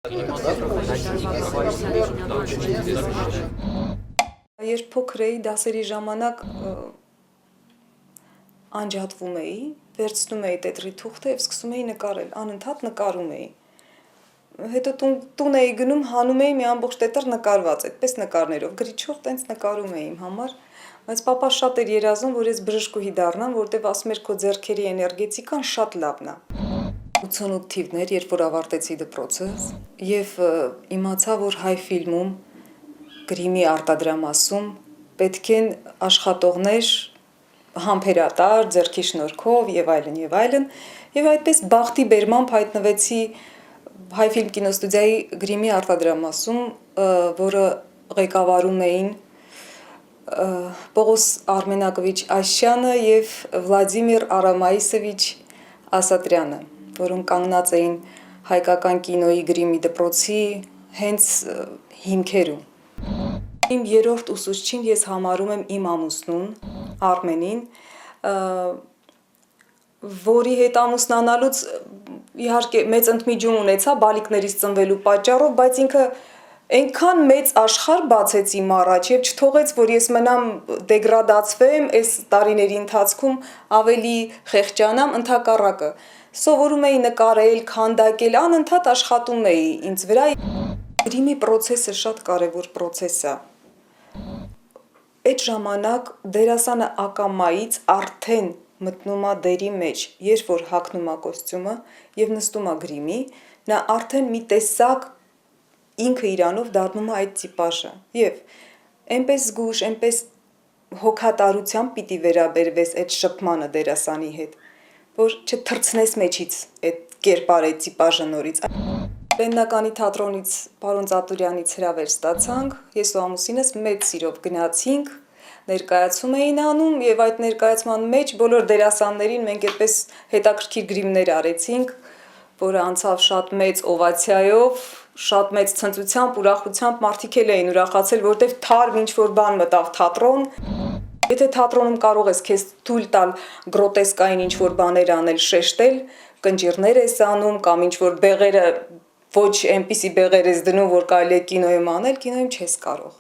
Երբ փոքր էի, դասերի ժամանակ անջատվում էի, վերցնում էի տետրի թուղթը և սկսում էի նկարել, անընդհատ նկարում էի։ Հետո տուն էի գնում, հանում էի մի ամբողջ տետր նկարված, այդպես նկարներով, գրիչով տենց նկարում էի իմ համար, բայց պապա շատ էր երազում, որ ես բժշկուհի դառնամ, որտեվ ասում էր քո ձեռքերի էներգետիկան շատ լավն է։ 88 թիվն էր, երբ որ ավարտեցի դպրոցս, և իմացա, որ Հայ ֆիլմում, գրիմի արտադրամասում պետք են աշխատողներ համբերատար, ձեռքի շնորհքով և այլն, և այդպես բախտի բերմամբ հայտնվեցի Հայ ֆիլմ կինոստուդիայի գրիմի արտադրամասում, որը ղեկավարում էին Պողոս Արմենակովիչ Ասչյանը և Վլադիմիր Արամայիսովիչ Ասատրյանը, որոնք կանգնած էին հայկական կինոյի գրիմի դպրոցի հենց հիմքերում։ Իմ երրորդ ուսուցչին ես համարում եմ իմ ամուսնուն, Արմենին, որի հետ ամուսնանալուց իհարկե մեծ ընդմիջում ունեցա բալիկներից ծնվելու պատճառով, բայց ինքը այնքան մեծ աշխարհ բացեց իմ առաջ և չթողեց, որ ես մնամ դեգրադացվեմ, այս տարիների ընթացքում ավելի խեղճանամ, ընդհակառակը, սովորում էի նկարել, քանդակել, անընդհատ աշխատում էի ինձ վրա։ Գրիմի պրոցեսը շատ կարևոր պրոցես է։ Այդ ժամանակ դերասանը ակամայից արդեն մտնում է դերի մեջ, երբ որ հագնում է կոստյումը և նստում է գրիմի, նա արդեն մի տեսակ ինքը իրանով դառնում է այդ տիպաժը և այնպես զգույշ, այնպես հոգատարությամբ պիտի վերաբերվես այդ շփմանը դերասանի հետ, որ չթռցնես մեջից այդ կերպարը, այդ տիպաժը նորից։ Լեննականի թատրոնից պարոն Ծատուրյանից հրավեր ստացանք, ես ու ամուսինս մեծ սիրով գնացինք, ներկայացում էին անում և այդ ներկայացման մեջ բոլոր դերասաններին մենք այդպես հետաքրքիր գրիմներ արեցինք, որը անցավ շատ մեծ օվացիայով, շատ մեծ ցնծությամբ, ուրախությամբ, մարդիկ էլ էին ուրախացել, որտև թարմ ինչ-որ բան մտավ թատրոն։ Եթե թատրոնում կարող ես քեզ թույլ տալ գրոտեսկային ինչ-որ բաներ անել, շեշտել, կնճիռներ ես անում կամ ինչ-որ բեղերը ոչ այնպիսի բեղեր ես դնում, որ կարելի է կինոյում անել, կինոյում չես կարող։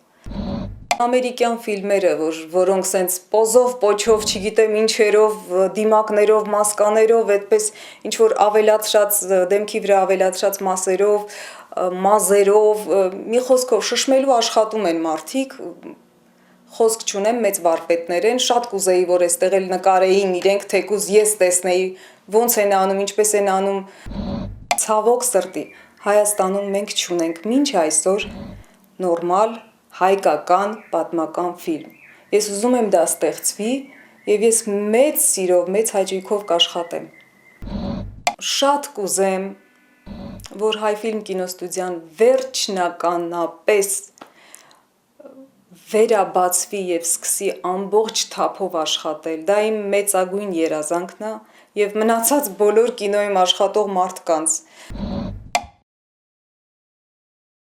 Ամերիկյան ֆիլմերը, որոնք սենց պոզով, պոչով, չգիտեմ ինչերով, դիմակներով, մասկաներով, այդպես ինչ-որ ավելացրած, դեմքի վրա ավելացրած մասերով, մազերով, մի խոսքով շշմելու աշխատում են մարդիկ, խոսք չունեմ, մեծ վարպետներ են, շատ կուզեի, որ այստեղ էլ նկարեին իրենք, թեկուզ ես տեսնեի, ոնց են անում, ինչպես են անում։ Ցավոք սրտի, Հայաստանում մենք չունենք մինչ այսօր նորմալ հայկական պատմական ֆիլմ։ Ես ուզում եմ դա ստեղծվի և ես մեծ սիրով, մեծ հաճույքով կաշխատեմ։ Շատ կուզեմ, որ Հայ ֆիլմ կինոստուդիան վերջնականապես վերաբացվի և սկսի ամբողջ թափով աշխատել, դա իմ մեծագույն երազանքն է և մնացած բոլոր կինոյում աշխատող մարդկանց։